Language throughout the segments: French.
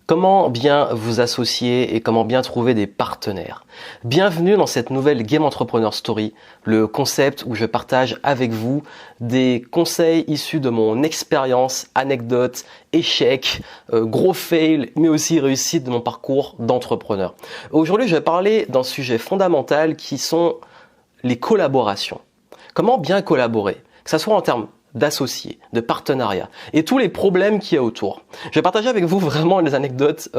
Comment bien vous associer et comment bien trouver des partenaires? Bienvenue dans cette nouvelle Game Entrepreneur Story, le concept où je partage avec vous des conseils issus de mon expérience, anecdotes, échecs, gros fails, mais aussi réussites de mon parcours d'entrepreneur. Aujourd'hui, je vais parler d'un sujet fondamental qui sont les collaborations. Comment bien collaborer, que ce soit en termes d'associés, de partenariats et tous les problèmes qu'il y a autour. Je vais partager avec vous vraiment des anecdotes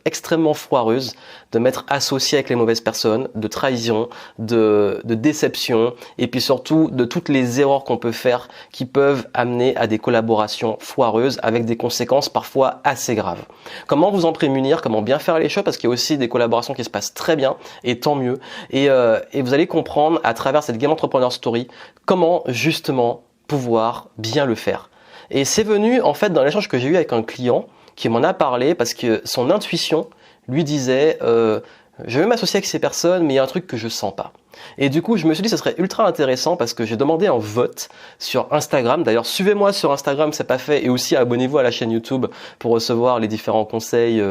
extrêmement foireuses de m'être associé avec les mauvaises personnes, de trahison, de déception et puis surtout de toutes les erreurs qu'on peut faire qui peuvent amener à des collaborations foireuses avec des conséquences parfois assez graves. Comment vous en prémunir, comment bien faire les choses parce qu'il y a aussi des collaborations qui se passent très bien et tant mieux et vous allez comprendre à travers cette Game Entrepreneur Story comment justement pouvoir bien le faire. Et c'est venu en fait dans l'échange que j'ai eu avec un client qui m'en a parlé parce que son intuition lui disait je vais m'associer avec ces personnes mais il y a un truc que je sens pas. Et du coup je me suis dit que ce serait ultra intéressant parce que j'ai demandé un vote sur Instagram. D'ailleurs suivez-moi sur Instagram, c'est pas fait, et aussi abonnez-vous à la chaîne YouTube pour recevoir les différents conseils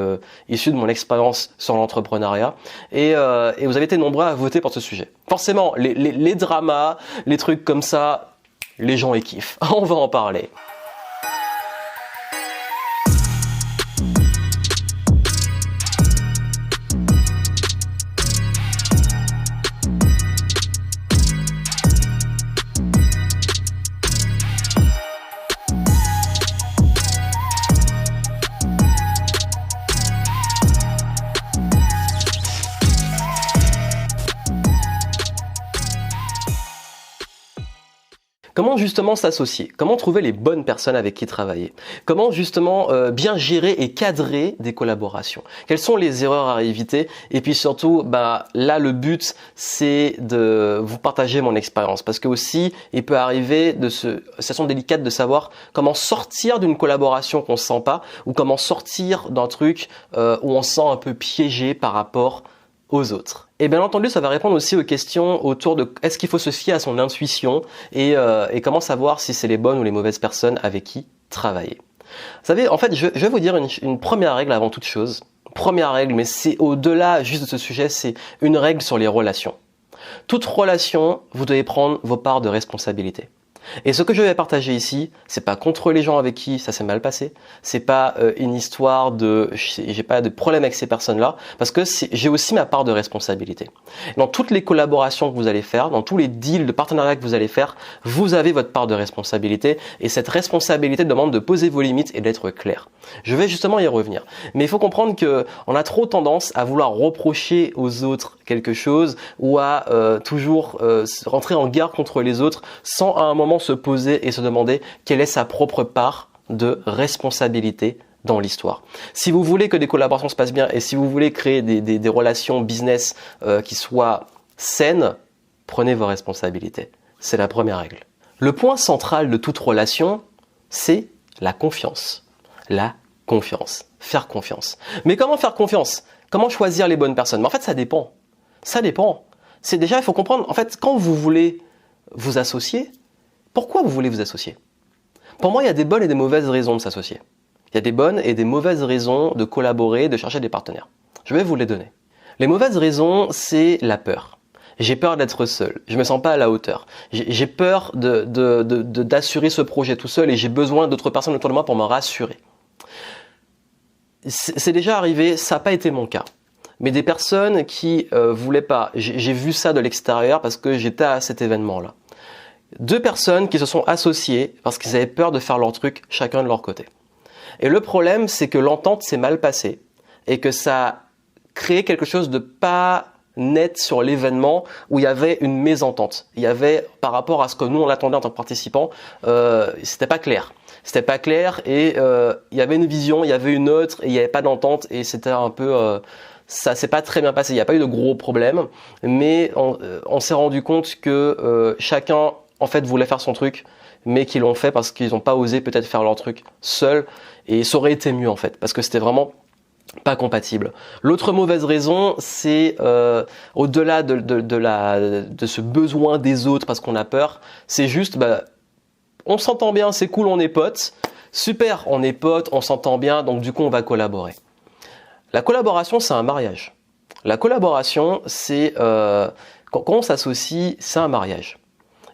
issus de mon expérience sur l'entrepreneuriat. Et vous avez été nombreux à voter pour ce sujet. Forcément les dramas, les trucs comme ça, les gens y kiffent. On va en parler. Comment justement s'associer? Comment trouver les bonnes personnes avec qui travailler? Comment justement bien gérer et cadrer des collaborations? Quelles sont les erreurs à éviter? Et puis surtout, là le but c'est de vous partager mon expérience parce que aussi il peut arriver de situation délicate de savoir comment sortir d'une collaboration qu'on ne sent pas ou comment sortir d'un truc où on se sent un peu piégé par rapport aux autres. Et bien entendu, ça va répondre aussi aux questions autour de est-ce qu'il faut se fier à son intuition et comment savoir si c'est les bonnes ou les mauvaises personnes avec qui travailler. Vous savez, en fait, je vais vous dire une première règle avant toute chose. Première règle, mais c'est au-delà juste de ce sujet, c'est une règle sur les relations. Toute relation, vous devez prendre vos parts de responsabilité. Et ce que je vais partager ici, c'est pas contre les gens avec qui ça s'est mal passé, c'est pas une histoire de j'ai pas de problème avec ces personnes-là, parce que j'ai aussi ma part de responsabilité. Dans toutes les collaborations que vous allez faire, dans tous les deals de partenariat que vous allez faire, vous avez votre part de responsabilité et cette responsabilité demande de poser vos limites et d'être clair. Je vais justement y revenir. Mais il faut comprendre que on a trop tendance à vouloir reprocher aux autres quelque chose ou à toujours rentrer en guerre contre les autres sans à un moment se poser et se demander quelle est sa propre part de responsabilité dans l'histoire. Si vous voulez que des collaborations se passent bien et si vous voulez créer des relations business qui soient saines, prenez vos responsabilités. C'est la première règle. Le point central de toute relation, c'est la confiance. La confiance. Faire confiance. Mais comment faire confiance? Comment choisir les bonnes personnes? Mais en fait, ça dépend. Ça dépend. C'est déjà, il faut comprendre, en fait, quand vous voulez vous associer, pourquoi vous voulez vous associer? Pour moi, il y a des bonnes et des mauvaises raisons de s'associer. Il y a des bonnes et des mauvaises raisons de collaborer, de chercher des partenaires. Je vais vous les donner. Les mauvaises raisons, c'est la peur. J'ai peur d'être seul. Je me sens pas à la hauteur. J'ai peur d'assurer ce projet tout seul et j'ai besoin d'autres personnes autour de moi pour me rassurer. C'est déjà arrivé, ça n'a pas été mon cas. Mais des personnes qui voulaient pas. J'ai vu ça de l'extérieur parce que j'étais à cet événement-là. Deux personnes qui se sont associées parce qu'ils avaient peur de faire leur truc chacun de leur côté. Et le problème, c'est que l'entente s'est mal passée et que ça a créé quelque chose de pas net sur l'événement où il y avait une mésentente. Il y avait, par rapport à ce que nous on attendait en tant que participants, c'était pas clair. C'était pas clair et il y avait une vision, il y avait une autre et il n'y avait pas d'entente et c'était un peu... ça s'est pas très bien passé, il n'y a pas eu de gros problèmes, mais on s'est rendu compte que chacun en fait voulait faire son truc, mais qu'ils l'ont fait parce qu'ils n'ont pas osé peut-être faire leur truc seul, et ça aurait été mieux en fait, parce que c'était vraiment pas compatible. L'autre mauvaise raison, c'est au-delà de ce besoin des autres parce qu'on a peur, c'est juste on s'entend bien, c'est cool, on est potes, super, on est potes, on s'entend bien, donc du coup on va collaborer. La collaboration, c'est un mariage. La collaboration, c'est quand on s'associe, c'est un mariage.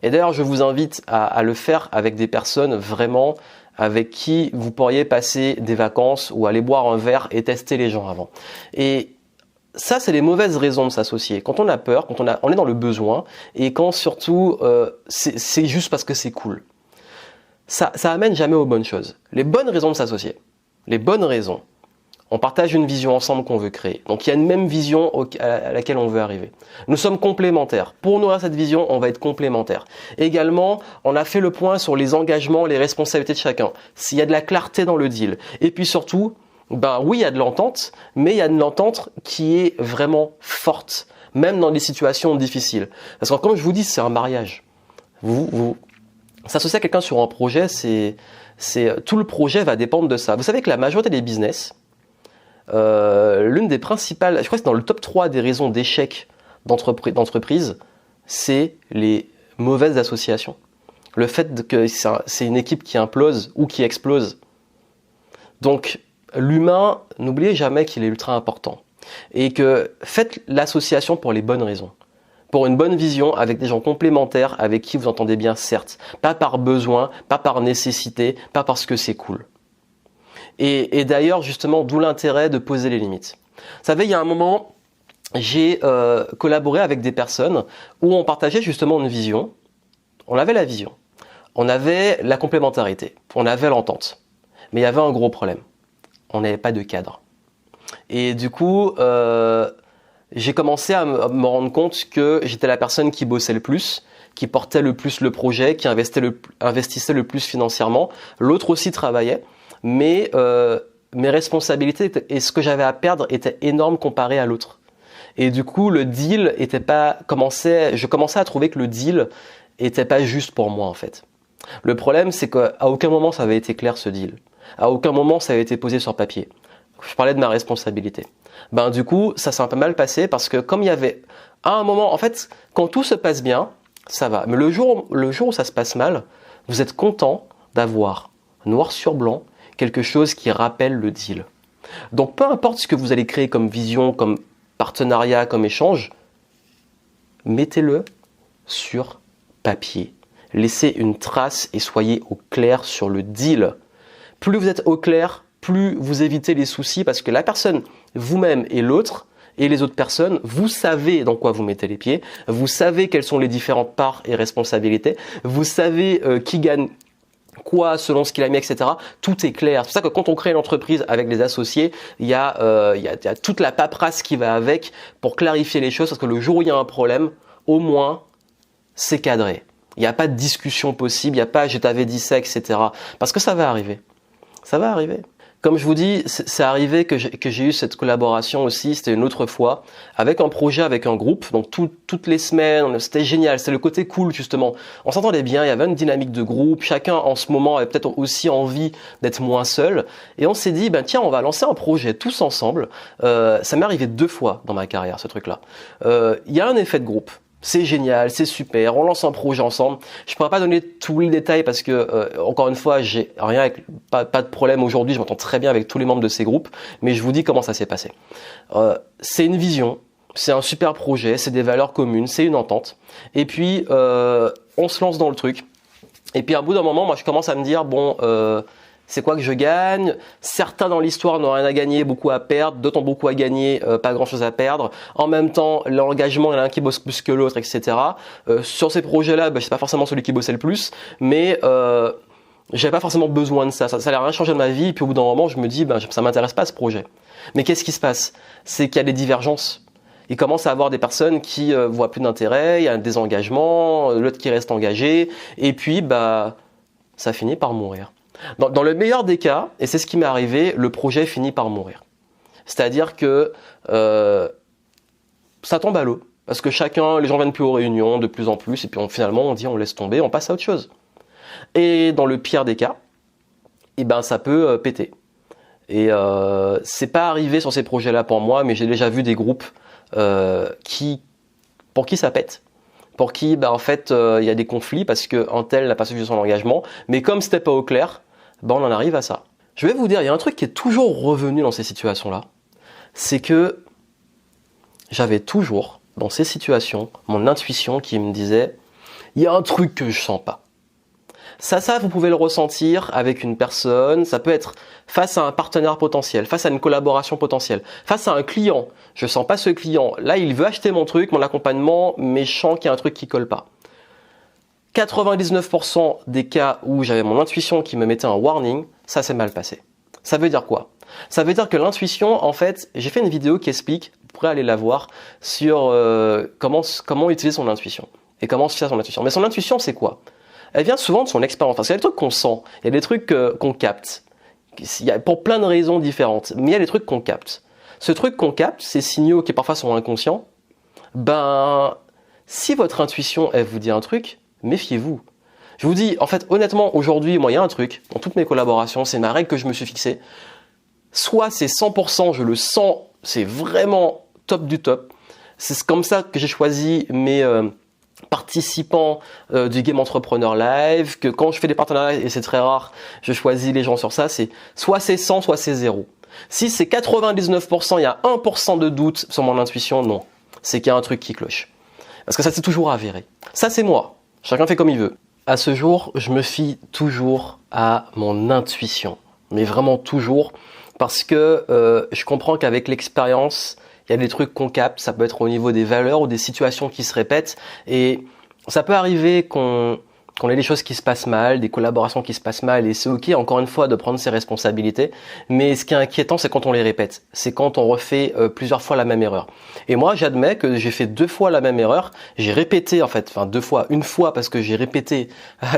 Et d'ailleurs, je vous invite à le faire avec des personnes vraiment avec qui vous pourriez passer des vacances ou aller boire un verre et tester les gens avant. Et ça, c'est les mauvaises raisons de s'associer. Quand on a peur, quand on est dans le besoin et quand surtout c'est juste parce que c'est cool. Ça amène jamais aux bonnes choses. Les bonnes raisons de s'associer, les bonnes raisons, on partage une vision ensemble qu'on veut créer. Donc il y a une même vision à laquelle on veut arriver. Nous sommes complémentaires. Pour nourrir cette vision, on va être complémentaires. Également, on a fait le point sur les engagements, les responsabilités de chacun. S'il y a de la clarté dans le deal. Et puis surtout, oui, il y a de l'entente, mais il y a de l'entente qui est vraiment forte, même dans des situations difficiles. Parce que comme je vous dis, c'est un mariage. Vous s'associer à quelqu'un sur un projet, tout le projet va dépendre de ça. Vous savez que la majorité des business, l'une des principales, je crois que c'est dans le top 3 des raisons d'échec d'entreprise, c'est les mauvaises associations. Le fait que c'est une équipe qui implose ou qui explose. Donc, l'humain, n'oubliez jamais qu'il est ultra important. Et que faites l'association pour les bonnes raisons. Pour une bonne vision, avec des gens complémentaires, avec qui vous entendez bien, certes. Pas par besoin, pas par nécessité, pas parce que c'est cool. Et d'ailleurs, justement, d'où l'intérêt de poser les limites. Vous savez, il y a un moment, j'ai collaboré avec des personnes où on partageait justement une vision. On avait la vision. On avait la complémentarité. On avait l'entente. Mais il y avait un gros problème. On n'avait pas de cadre. Et du coup, j'ai commencé à me rendre compte que j'étais la personne qui bossait le plus, qui portait le plus le projet, qui investissait le plus financièrement. L'autre aussi travaillait. Mais mes responsabilités et ce que j'avais à perdre étaient énormes comparé à l'autre. Et du coup, le deal je commençais à trouver que le deal était pas juste pour moi en fait. Le problème, c'est qu'à aucun moment ça avait été clair ce deal. À aucun moment ça avait été posé sur papier. Je parlais de ma responsabilité. Du coup, ça s'est un peu mal passé parce que comme il y avait à un moment, en fait, quand tout se passe bien, ça va. Mais le jour où ça se passe mal, vous êtes content d'avoir noir sur blanc quelque chose qui rappelle le deal. Donc peu importe ce que vous allez créer comme vision, comme partenariat, comme échange, mettez-le sur papier. Laissez une trace et soyez au clair sur le deal. Plus vous êtes au clair, plus vous évitez les soucis parce que la personne, vous-même et l'autre, et les autres personnes, vous savez dans quoi vous mettez les pieds, vous savez quelles sont les différentes parts et responsabilités, vous savez qui gagne quoi selon ce qu'il a mis, etc. Tout est clair. C'est pour ça que quand on crée une entreprise avec des associés, il y a toute la paperasse qui va avec pour clarifier les choses parce que le jour où il y a un problème, au moins, c'est cadré. Il n'y a pas de discussion possible, il n'y a pas « je t'avais dit ça », etc. Parce que ça va arriver. Ça va arriver. Comme je vous dis, c'est arrivé que j'ai eu cette collaboration aussi, c'était une autre fois, avec un projet, avec un groupe. Donc toutes les semaines, c'était génial, c'était le côté cool justement. On s'entendait bien, il y avait une dynamique de groupe, chacun en ce moment avait peut-être aussi envie d'être moins seul. Et on s'est dit, tiens, on va lancer un projet tous ensemble. Ça m'est arrivé 2 fois dans ma carrière, ce truc-là. Il y a un effet de groupe. C'est génial, c'est super, on lance un projet ensemble. Je ne pourrais pas donner tous les détails parce que, encore une fois, j'ai rien avec, pas de problème aujourd'hui, je m'entends très bien avec tous les membres de ces groupes, mais je vous dis comment ça s'est passé. C'est une vision, c'est un super projet, c'est des valeurs communes, c'est une entente. Et puis, on se lance dans le truc. Et puis, à bout d'un moment, moi, je commence à me dire, c'est quoi que je gagne? Certains dans l'histoire n'ont rien à gagner, beaucoup à perdre. D'autres ont beaucoup à gagner, pas grand-chose à perdre. En même temps, l'engagement, il y en a un qui bosse plus que l'autre, etc. Sur ces projets-là, c'est pas forcément celui qui bossait le plus, mais j'avais pas forcément besoin de ça. Ça n'a rien changé de ma vie. Et puis au bout d'un moment, je me dis, ça m'intéresse pas ce projet. Mais qu'est-ce qui se passe? C'est qu'il y a des divergences. Il commence à avoir des personnes qui voient plus d'intérêt, il y a un désengagement, l'autre qui reste engagé, et puis ça finit par mourir. Dans le meilleur des cas, et c'est ce qui m'est arrivé, le projet finit par mourir. C'est-à-dire que ça tombe à l'eau. Parce que les gens viennent plus aux réunions de plus en plus, et puis finalement on dit on laisse tomber, on passe à autre chose. Et dans le pire des cas, ça peut péter. Et c'est pas arrivé sur ces projets-là pour moi, mais j'ai déjà vu des groupes pour qui ça pète. Pour qui, en fait, il y a des conflits parce qu'un tel n'a pas suivi son engagement. Mais comme c'était pas au clair, on en arrive à ça. Je vais vous dire, il y a un truc qui est toujours revenu dans ces situations-là. c'est que j'avais toujours, dans ces situations, mon intuition qui me disait « il y a un truc que je sens pas ». Ça, vous pouvez le ressentir avec une personne, ça peut être face à un partenaire potentiel, face à une collaboration potentielle, face à un client. Je sens pas ce client. Là, il veut acheter mon truc, mon accompagnement, mais je sens qu'il y a un truc qui colle pas. 99% des cas où j'avais mon intuition qui me mettait un warning, ça s'est mal passé. Ça veut dire quoi? Ça veut dire que l'intuition, en fait, j'ai fait une vidéo qui explique, vous pourrez aller la voir, sur comment utiliser son intuition et comment se faire son intuition. Mais son intuition, c'est quoi? Elle vient souvent de son expérience. Parce qu'il y a des trucs qu'on sent, il y a des trucs qu'on capte. Il y a, pour plein de raisons différentes, mais il y a des trucs qu'on capte. Ce truc qu'on capte, ces signaux qui parfois sont inconscients, si votre intuition, elle vous dit un truc, méfiez-vous. Je vous dis, en fait, honnêtement, aujourd'hui, moi, il y a un truc, dans toutes mes collaborations, c'est ma règle que je me suis fixée. Soit c'est 100%, je le sens, c'est vraiment top du top. C'est comme ça que j'ai choisi mes participants du Game Entrepreneur Live, que quand je fais des partenariats, et c'est très rare, je choisis les gens sur ça, c'est soit c'est 100, soit c'est 0. Si c'est 99%, il y a 1% de doute sur mon intuition, non. C'est qu'il y a un truc qui cloche. Parce que ça, c'est toujours avéré. Ça, c'est moi. Chacun fait comme il veut. À ce jour, je me fie toujours à mon intuition. Mais vraiment toujours. Parce que je comprends qu'avec l'expérience, il y a des trucs qu'on capte. Ça peut être au niveau des valeurs ou des situations qui se répètent. Et ça peut arriver qu'on ait des choses qui se passent mal, des collaborations qui se passent mal. Et c'est ok, encore une fois, de prendre ses responsabilités. Mais ce qui est inquiétant, c'est quand on les répète. C'est quand on refait plusieurs fois la même erreur. Et moi, j'admets que j'ai fait 2 fois la même erreur. J'ai répété, en fait, 2 fois, une fois parce que j'ai répété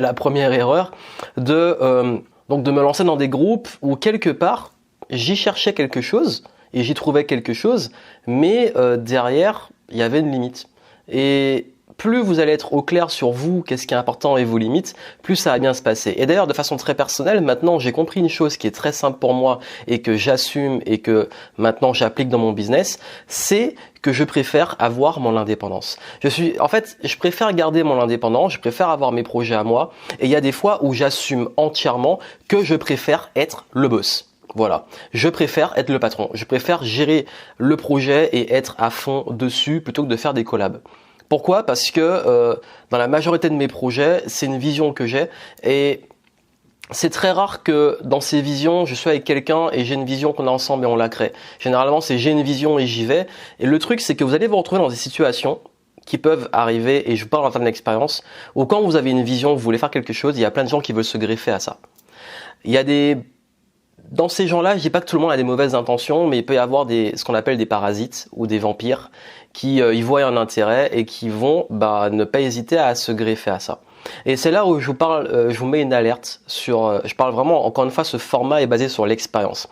la première erreur, donc de me lancer dans des groupes où quelque part, j'y cherchais quelque chose et j'y trouvais quelque chose, mais derrière, il y avait une limite. Et plus vous allez être au clair sur vous, qu'est-ce qui est important et vos limites, plus ça va bien se passer. Et d'ailleurs, de façon très personnelle, maintenant, j'ai compris une chose qui est très simple pour moi et que j'assume et que maintenant j'applique dans mon business, c'est que je préfère avoir mon indépendance. Je préfère garder mon indépendance, je préfère avoir mes projets à moi, et il y a des fois où j'assume entièrement que je préfère être le boss. Voilà, je préfère être le patron, je préfère gérer le projet et être à fond dessus plutôt que de faire des collabs. Pourquoi? Parce que dans la majorité de mes projets, c'est une vision que j'ai et c'est très rare que dans ces visions, je sois avec quelqu'un et j'ai une vision qu'on a ensemble et on la crée. Généralement, c'est j'ai une vision et j'y vais. Et le truc, c'est que vous allez vous retrouver dans des situations qui peuvent arriver, et je vous parle en termes d'expérience, où quand vous avez une vision, vous voulez faire quelque chose, il y a plein de gens qui veulent se greffer à ça. Dans ces gens-là, je dis pas que tout le monde a des mauvaises intentions, mais il peut y avoir ce qu'on appelle des parasites ou des vampires qui y voient un intérêt et qui vont ne pas hésiter à se greffer à ça. Et c'est là où je vous mets une alerte sur. Je parle vraiment, encore une fois, ce format est basé sur l'expérience.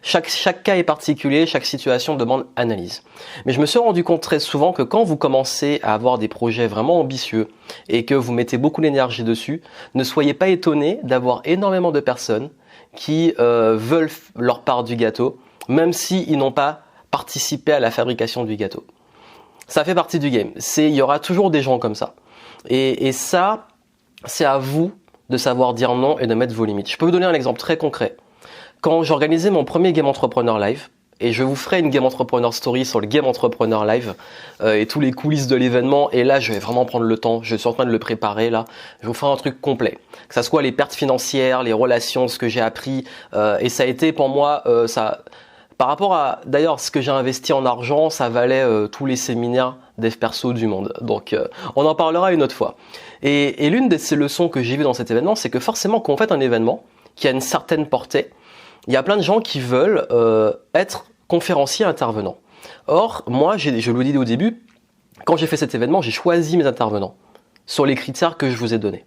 Chaque cas est particulier, chaque situation demande analyse. Mais je me suis rendu compte très souvent que quand vous commencez à avoir des projets vraiment ambitieux et que vous mettez beaucoup d'énergie dessus, ne soyez pas étonnés d'avoir énormément de personnes qui veulent leur part du gâteau, même s'ils n'ont pas participé à la fabrication du gâteau. Ça fait partie du game. Il y aura toujours des gens comme ça. Et ça, c'est à vous de savoir dire non et de mettre vos limites. Je peux vous donner un exemple très concret. Quand j'organisais mon premier Game Entrepreneur Live, et je vous ferai une Game Entrepreneur Story sur le Game Entrepreneur Live et tous les coulisses de l'événement. Et là, je vais vraiment prendre le temps. Je suis en train de le préparer là. Je vous ferai un truc complet. Que ça soit les pertes financières, les relations, ce que j'ai appris. Et ça a été pour moi, par rapport à d'ailleurs ce que j'ai investi en argent, ça valait tous les séminaires dev perso du monde. Donc, on en parlera une autre fois. Et l'une de ces leçons que j'ai vues dans cet événement, c'est que forcément, quand on fait un événement qui a une certaine portée, il y a plein de gens qui veulent être conférenciers intervenants. Or, moi, je le dis au début, quand j'ai fait cet événement, j'ai choisi mes intervenants sur les critères que je vous ai donnés.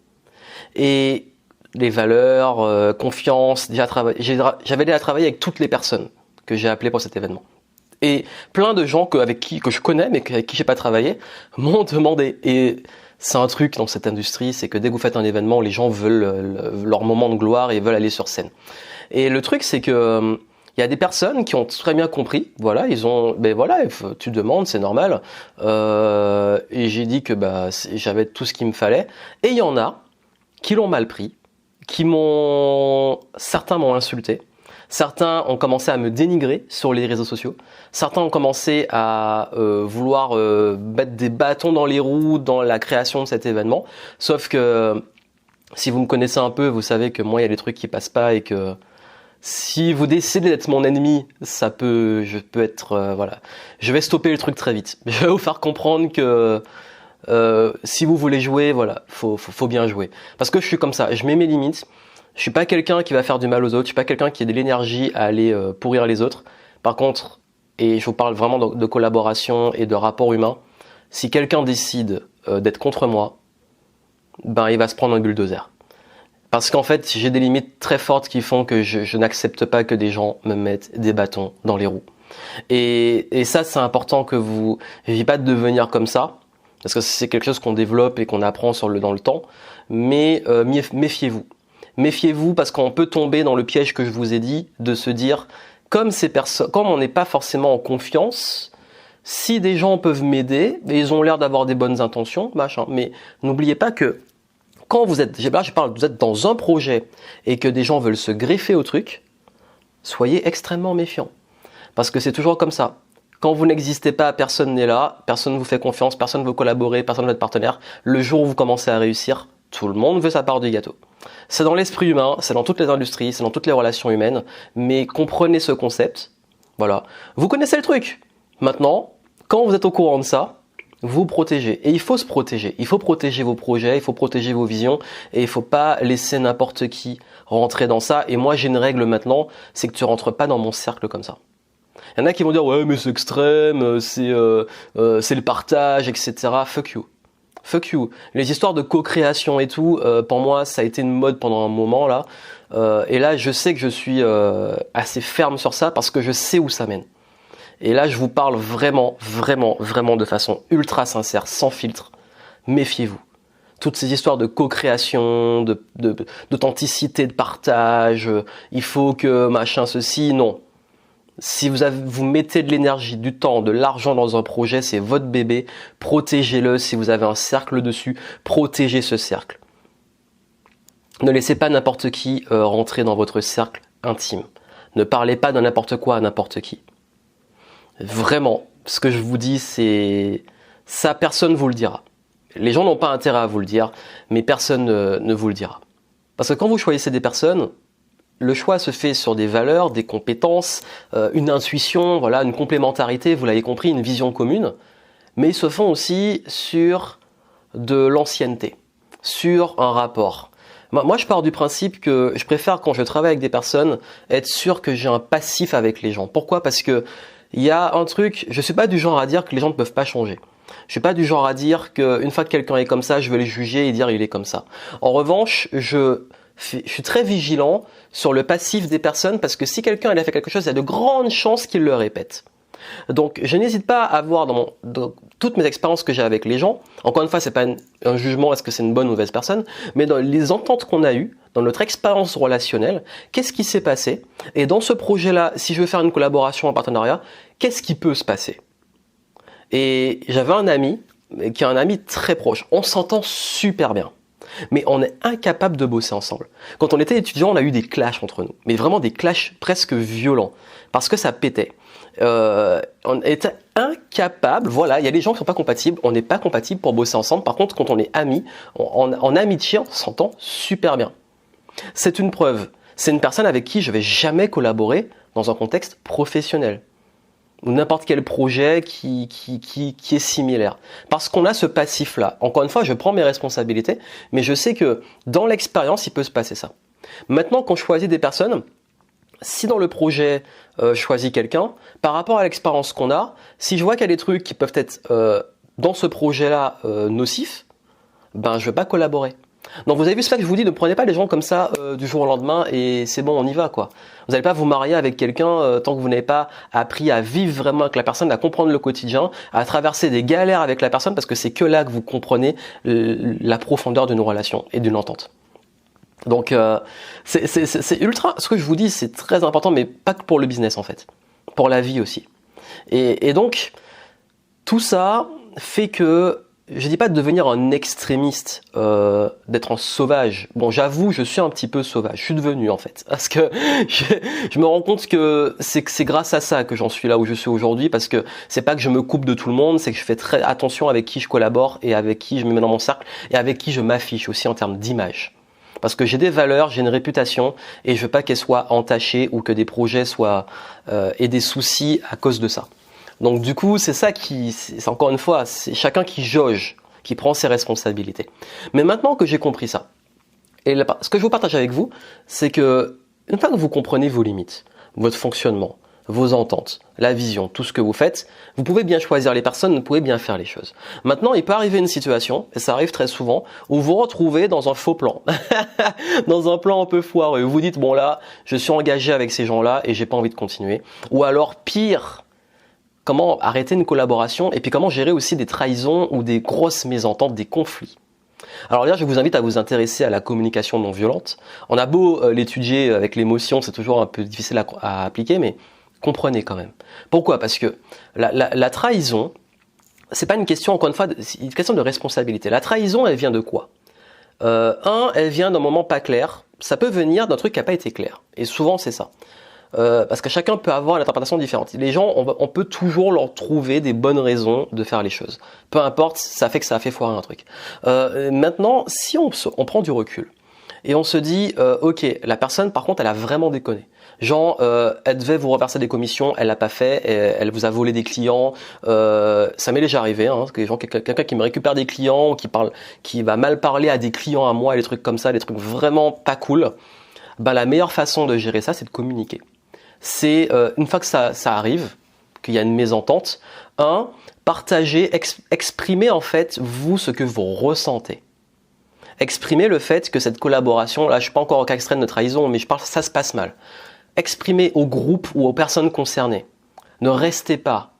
Et les valeurs, confiance, j'avais déjà travaillé avec toutes les personnes que j'ai appelées pour cet événement. Et plein de gens que je connais, mais avec qui j'ai pas travaillé, m'ont demandé. Et c'est un truc dans cette industrie, c'est que dès que vous faites un événement, les gens veulent leur moment de gloire et veulent aller sur scène. Et le truc, c'est que il y a des personnes qui ont très bien compris. Voilà, tu demandes, c'est normal. Et j'ai dit que j'avais tout ce qu'il me fallait. Et il y en a qui l'ont mal pris, certains m'ont insulté, Certains ont commencé à me dénigrer sur les réseaux sociaux. Certains ont commencé à vouloir mettre des bâtons dans les roues dans la création de cet événement. Sauf que si vous me connaissez un peu, vous savez que moi, il y a des trucs qui passent pas et que si vous décidez d'être mon ennemi, je peux être, voilà. Je vais stopper le truc très vite. Je vais vous faire comprendre que si vous voulez jouer, voilà, faut bien jouer. Parce que je suis comme ça, je mets mes limites. Je suis pas quelqu'un qui va faire du mal aux autres. Je suis pas quelqu'un qui a de l'énergie à aller pourrir les autres. Par contre, et je vous parle vraiment de collaboration et de rapport humain, si quelqu'un décide d'être contre moi, ben il va se prendre un bulldozer. Parce qu'en fait, j'ai des limites très fortes qui font que je n'accepte pas que des gens me mettent des bâtons dans les roues. Et ça, c'est important que vous n'ayez pas de devenir comme ça, parce que c'est quelque chose qu'on développe et qu'on apprend dans le temps. Mais méfiez-vous. Méfiez-vous parce qu'on peut tomber dans le piège que je vous ai dit, de se dire, comme on n'est pas forcément en confiance, si des gens peuvent m'aider, et ils ont l'air d'avoir des bonnes intentions, machin, mais n'oubliez pas que quand vous êtes dans un projet et que des gens veulent se greffer au truc, soyez extrêmement méfiants. Parce que c'est toujours comme ça. Quand vous n'existez pas, personne n'est là, personne ne vous fait confiance, personne ne veut collaborer, personne ne veut être partenaire. Le jour où vous commencez à réussir, tout le monde veut sa part du gâteau. C'est dans l'esprit humain, c'est dans toutes les industries, c'est dans toutes les relations humaines, mais comprenez ce concept. Voilà. Vous connaissez le truc. Maintenant, quand vous êtes au courant de ça, vous protégez. Et il faut se protéger. Il faut protéger vos projets, il faut protéger vos visions et il ne faut pas laisser n'importe qui rentrer dans ça. Et moi, j'ai une règle maintenant, c'est que tu rentres pas dans mon cercle comme ça. Il y en a qui vont dire « Ouais, mais c'est extrême, c'est le partage, etc. » Fuck you. Fuck you. Les histoires de co-création et tout, pour moi, ça a été une mode pendant un moment là. Et là, je sais que je suis assez ferme sur ça parce que je sais où ça mène. Et là, je vous parle vraiment, vraiment, vraiment de façon ultra sincère, sans filtre. Méfiez-vous. Toutes ces histoires de co-création, d'authenticité, de partage, il faut que machin ceci, non. Si vous mettez de l'énergie, du temps, de l'argent dans un projet, c'est votre bébé, protégez-le. Si vous avez un cercle dessus, protégez ce cercle. Ne laissez pas n'importe qui rentrer dans votre cercle intime. Ne parlez pas de n'importe quoi à n'importe qui. Vraiment, ce que je vous dis, c'est ça, personne ne vous le dira. Les gens n'ont pas intérêt à vous le dire, mais personne ne vous le dira. Parce que quand vous choisissez des personnes, le choix se fait sur des valeurs, des compétences, une intuition, voilà, une complémentarité, vous l'avez compris, une vision commune, mais ils se font aussi sur de l'ancienneté, sur un rapport. Moi, je pars du principe que je préfère, quand je travaille avec des personnes, être sûr que j'ai un passif avec les gens. Pourquoi ? Parce que il y a un truc, je suis pas du genre à dire que les gens ne peuvent pas changer. Je suis pas du genre à dire qu'une fois que quelqu'un est comme ça, je vais le juger et dire il est comme ça. En revanche, je suis très vigilant sur le passif des personnes parce que si quelqu'un a fait quelque chose, il y a de grandes chances qu'il le répète. Donc, je n'hésite pas à voir dans toutes mes expériences que j'ai avec les gens, encore une fois, c'est pas un jugement, est-ce que c'est une bonne ou mauvaise personne, mais dans les ententes qu'on a eues, dans notre expérience relationnelle, qu'est-ce qui s'est passé? Et dans ce projet-là, si je veux faire une collaboration, un partenariat, qu'est-ce qui peut se passer? Et j'avais un ami, qui est un ami très proche, on s'entend super bien. Mais on est incapable de bosser ensemble. Quand on était étudiant, on a eu des clashs entre nous, mais vraiment des clashs presque violents, parce que ça pétait. On était incapable, voilà, il y a des gens qui sont pas compatibles, on n'est pas compatible pour bosser ensemble. Par contre, quand on est amis, en amitié, on s'entend super bien. C'est une preuve. C'est une personne avec qui je vais jamais collaborer dans un contexte professionnel ou n'importe quel projet qui est similaire. Parce qu'on a ce passif-là. Encore une fois, je prends mes responsabilités, mais je sais que dans l'expérience, il peut se passer ça. Maintenant, quand je choisis des personnes, si dans le projet, je choisis quelqu'un, par rapport à l'expérience qu'on a, si je vois qu'il y a des trucs qui peuvent être dans ce projet-là nocifs, ben je ne vais pas collaborer. Donc vous avez vu, c'est ça que je vous dis, ne prenez pas les gens comme ça du jour au lendemain et c'est bon, on y va quoi. Vous n'allez pas vous marier avec quelqu'un tant que vous n'avez pas appris à vivre vraiment avec la personne, à comprendre le quotidien, à traverser des galères avec la personne, parce que c'est que là que vous comprenez la profondeur d'une relation et d'une entente. Donc c'est ultra, ce que je vous dis c'est très important, mais pas que pour le business en fait, pour la vie aussi. Et donc tout ça fait que je dis pas de devenir un extrémiste, d'être un sauvage. Bon, j'avoue, je suis un petit peu sauvage. Je suis devenu en fait, parce que je me rends compte que c'est grâce à ça que j'en suis là où je suis aujourd'hui, parce que c'est pas que je me coupe de tout le monde, c'est que je fais très attention avec qui je collabore et avec qui je me mets dans mon cercle et avec qui je m'affiche aussi en termes d'image. Parce que j'ai des valeurs, j'ai une réputation et je veux pas qu'elle soit entachée ou que des projets soient aient des soucis à cause de ça. Donc du coup, c'est ça c'est encore une fois, c'est chacun qui jauge, qui prend ses responsabilités. Mais maintenant que j'ai compris ça, et ce que je vous partage avec vous, c'est que une fois que vous comprenez vos limites, votre fonctionnement, vos ententes, la vision, tout ce que vous faites, vous pouvez bien choisir les personnes, vous pouvez bien faire les choses. Maintenant, il peut arriver une situation, et ça arrive très souvent, où vous vous retrouvez dans un faux plan, dans un plan un peu foireux. Vous dites, bon là, je suis engagé avec ces gens-là et j'ai pas envie de continuer. Ou alors, pire, comment arrêter une collaboration et puis comment gérer aussi des trahisons ou des grosses mésententes, des conflits. Alors là, je vous invite à vous intéresser à la communication non violente. On a beau l'étudier avec l'émotion, c'est toujours un peu difficile à appliquer, mais comprenez quand même. Pourquoi ? Parce que la trahison, c'est pas une question, encore une fois, c'est une question de responsabilité. La trahison, elle vient de quoi ? Elle vient d'un moment pas clair. Ça peut venir d'un truc qui n'a pas été clair. Et souvent, c'est ça. Parce que chacun peut avoir une interprétation différente. Les gens, on peut toujours leur trouver des bonnes raisons de faire les choses. Peu importe, ça fait que ça a fait foirer un truc. Maintenant, si on prend du recul et on se dit, ok, la personne, par contre, elle a vraiment déconné. Genre, elle devait vous reverser des commissions, elle l'a pas fait, elle vous a volé des clients. Ça m'est déjà arrivé, hein, quelqu'un qui me récupère des clients, qui va mal parler à des clients à moi, des trucs comme ça, des trucs vraiment pas cool. Bah, la meilleure façon de gérer ça, c'est de communiquer. C'est une fois que ça arrive, qu'il y a une mésentente, partager, exprimer en fait vous ce que vous ressentez. Exprimer le fait que cette collaboration, là je suis pas encore au cas extrême de trahison, mais je parle ça se passe mal. Exprimer au groupe ou aux personnes concernées. Ne restez pas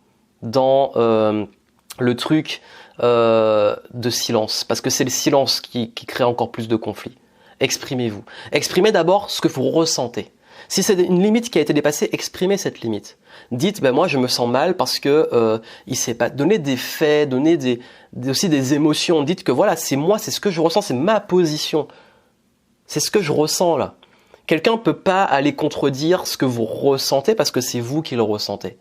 dans le truc de silence, parce que c'est le silence qui crée encore plus de conflits. Exprimez-vous. Exprimez d'abord ce que vous ressentez. Si c'est une limite qui a été dépassée, exprimez cette limite. Dites, moi je me sens mal parce que il s'est pas donné des faits, donner aussi des émotions. Dites que voilà, c'est moi, c'est ce que je ressens, c'est ma position. C'est ce que je ressens là. Quelqu'un peut pas aller contredire ce que vous ressentez parce que c'est vous qui le ressentez.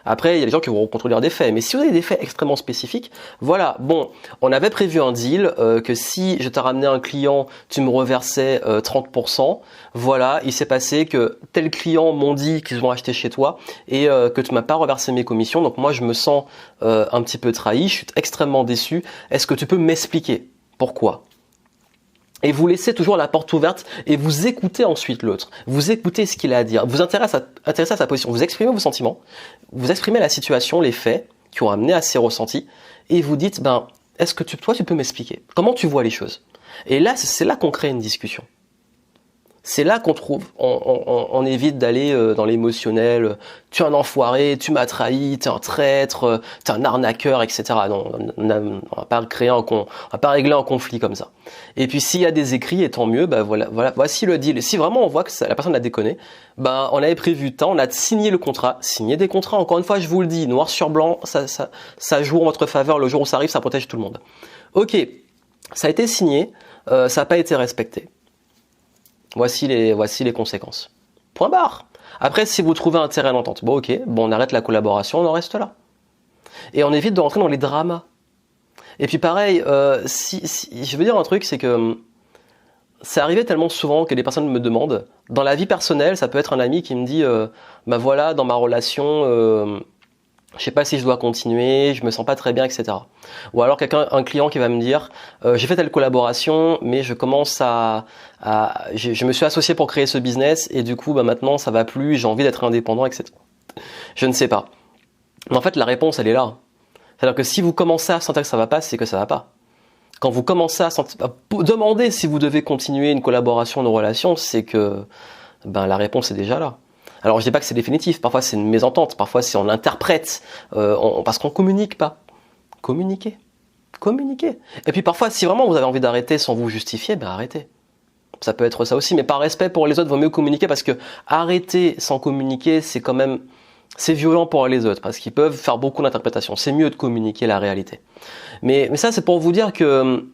Après, il y a des gens qui vont contredire des faits. Mais si vous avez des faits extrêmement spécifiques, voilà, bon, on avait prévu un deal que si je t'ai ramené un client, tu me reversais 30%. Voilà, il s'est passé que tel client m'ont dit qu'ils vont acheter chez toi et que tu m'as pas reversé mes commissions. Donc moi, je me sens un petit peu trahi, je suis extrêmement déçu. Est-ce que tu peux m'expliquer pourquoi ? Et vous laissez toujours la porte ouverte et vous écoutez ensuite l'autre. Vous écoutez ce qu'il a à dire. Vous intéressez à sa position. Vous exprimez vos sentiments. Vous exprimez la situation, les faits qui ont amené à ces ressentis. Et vous dites, est-ce que toi, tu peux m'expliquer ? Comment tu vois les choses ? Et là, c'est là qu'on crée une discussion. C'est là qu'on trouve, on évite d'aller dans l'émotionnel. Tu es un enfoiré, tu m'as trahi, tu es un traître, tu es un arnaqueur, etc. Non, on va pas régler un conflit comme ça. Et puis s'il y a des écrits, et tant mieux, voilà, voici le deal. Et si vraiment on voit que la personne a déconné, on avait prévu tant, on a signé le contrat, signer des contrats. Encore une fois, je vous le dis, noir sur blanc, ça joue en votre faveur. Le jour où ça arrive, ça protège tout le monde. Ok, ça a été signé, ça n'a pas été respecté. Voici les conséquences. Point barre. Après, si vous trouvez un terrain d'entente, on arrête la collaboration, on en reste là. Et on évite de rentrer dans les dramas. Et puis pareil, je veux dire un truc, c'est que c'est arrivé tellement souvent que des personnes me demandent, dans la vie personnelle, ça peut être un ami qui me dit, voilà, dans ma relation, je sais pas si je dois continuer, je me sens pas très bien, etc. Ou alors un client qui va me dire, j'ai fait telle collaboration, mais je commence je me suis associé pour créer ce business et du coup, maintenant ça va plus, j'ai envie d'être indépendant, etc. Je ne sais pas. Mais en fait, la réponse, elle est là. C'est-à-dire que si vous commencez à sentir que ça va pas, c'est que ça va pas. Quand vous commencez à demander si vous devez continuer une collaboration, une relation, c'est que la réponse est déjà là. Alors je dis pas que c'est définitif, parfois c'est une mésentente, parfois c'est on interprète, parce qu'on communique pas. Communiquez. Et puis parfois, si vraiment vous avez envie d'arrêter sans vous justifier, arrêtez. Ça peut être ça aussi, mais par respect pour les autres, il vaut mieux communiquer parce que arrêter sans communiquer, c'est quand même c'est violent pour les autres parce qu'ils peuvent faire beaucoup d'interprétations. C'est mieux de communiquer la réalité. Mais ça, c'est pour vous dire que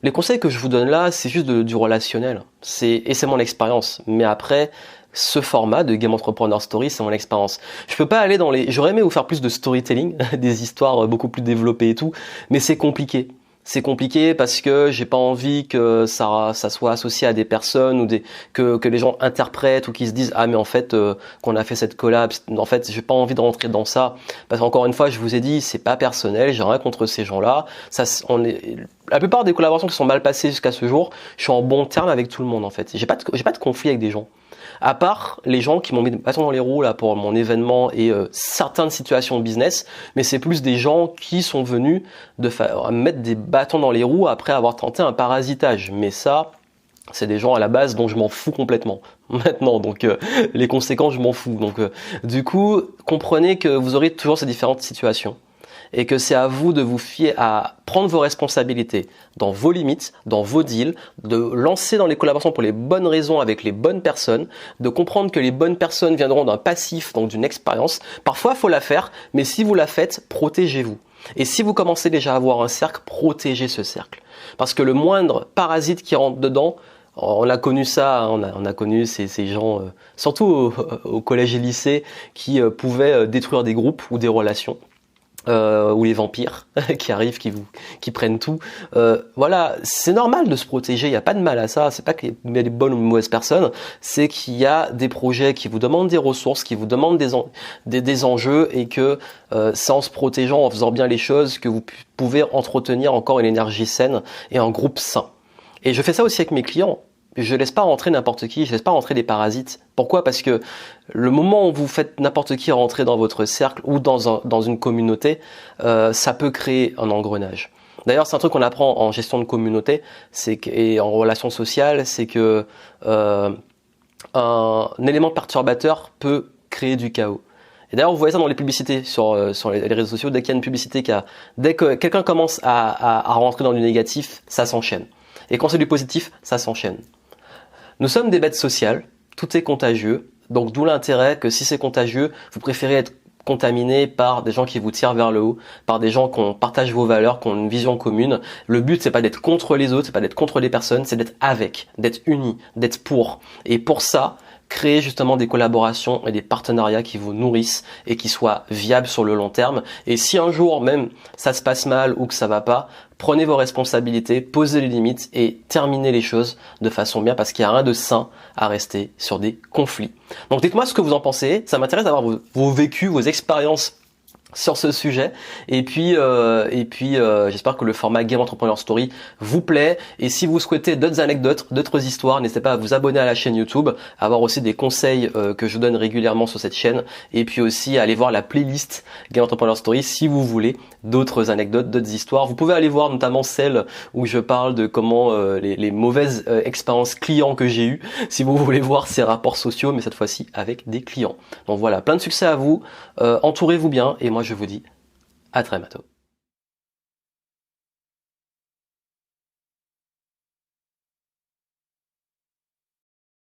les conseils que je vous donne là, c'est juste du relationnel. Et c'est mon expérience. Mais après, ce format de Game Entrepreneur Story, c'est mon expérience. Je peux pas aller j'aurais aimé vous faire plus de storytelling, des histoires beaucoup plus développées et tout, mais c'est compliqué. C'est compliqué parce que j'ai pas envie que ça soit associé à des personnes ou que les gens interprètent ou qu'ils se disent ah mais en fait qu'on a fait cette collab, en fait j'ai pas envie de rentrer dans ça parce qu'encore une fois je vous ai dit c'est pas personnel, j'ai rien contre ces gens-là. La plupart des collaborations qui sont mal passées jusqu'à ce jour, je suis en bon terme avec tout le monde en fait. J'ai pas de conflit avec des gens. À part les gens qui m'ont mis des bâtons dans les roues là pour mon événement et certaines situations de business, mais c'est plus des gens qui sont venus mettre des bâtons dans les roues après avoir tenté un parasitage. Mais ça, c'est des gens à la base dont je m'en fous complètement maintenant, donc les conséquences je m'en fous. Donc du coup, comprenez que vous aurez toujours ces différentes situations et que c'est à vous de vous fier à prendre vos responsabilités dans vos limites, dans vos deals, de lancer dans les collaborations pour les bonnes raisons avec les bonnes personnes, de comprendre que les bonnes personnes viendront d'un passif, donc d'une expérience. Parfois, il faut la faire, mais si vous la faites, protégez-vous. Et si vous commencez déjà à avoir un cercle, protégez ce cercle. Parce que le moindre parasite qui rentre dedans, on a connu ça, on a connu ces gens, surtout au collège et lycée, qui pouvaient détruire des groupes ou des relations. Ou les vampires qui arrivent, qui prennent tout. Voilà, c'est normal de se protéger, il n'y a pas de mal à ça. C'est pas qu'il y a des bonnes ou des mauvaises personnes, c'est qu'il y a des projets qui vous demandent des ressources, qui vous demandent des enjeux, et que c'est en se protégeant, en faisant bien les choses, que vous pouvez entretenir encore une énergie saine et un groupe sain. Et je fais ça aussi avec mes clients. Je laisse pas rentrer n'importe qui, je laisse pas rentrer des parasites. Pourquoi ? Parce que le moment où vous faites n'importe qui rentrer dans votre cercle ou dans une communauté, ça peut créer un engrenage. D'ailleurs, c'est un truc qu'on apprend en gestion de communauté, et en relations sociales, c'est que un élément perturbateur peut créer du chaos. Et d'ailleurs, vous voyez ça dans les publicités sur les réseaux sociaux. Dès qu'il y a une publicité dès que quelqu'un commence à rentrer dans du négatif, ça s'enchaîne. Et quand c'est du positif, ça s'enchaîne. Nous sommes des bêtes sociales, tout est contagieux, donc d'où l'intérêt que si c'est contagieux, vous préférez être contaminé par des gens qui vous tirent vers le haut, par des gens qui partagent vos valeurs, qui ont une vision commune. Le but, c'est pas d'être contre les autres, c'est pas d'être contre les personnes, c'est d'être avec, d'être unis, d'être pour. Et pour ça, créer justement des collaborations et des partenariats qui vous nourrissent et qui soient viables sur le long terme. Et si un jour même ça se passe mal ou que ça va pas, prenez vos responsabilités, posez les limites et terminez les choses de façon bien, parce qu'il n'y a rien de sain à rester sur des conflits. Donc dites-moi ce que vous en pensez, ça m'intéresse d'avoir vos vécus, vos expériences sur ce sujet, et puis j'espère que le format Game Entrepreneur Story vous plaît, et si vous souhaitez d'autres anecdotes, d'autres histoires, n'hésitez pas à vous abonner à la chaîne YouTube, à avoir aussi des conseils que je donne régulièrement sur cette chaîne, et puis aussi à aller voir la playlist Game Entrepreneur Story si vous voulez d'autres anecdotes, d'autres histoires. Vous pouvez aller voir notamment celle où je parle de comment les mauvaises expériences clients que j'ai eues, si vous voulez voir ces rapports sociaux, mais cette fois-ci avec des clients. Donc voilà, plein de succès à vous, entourez-vous bien, et moi je vous dis à très bientôt.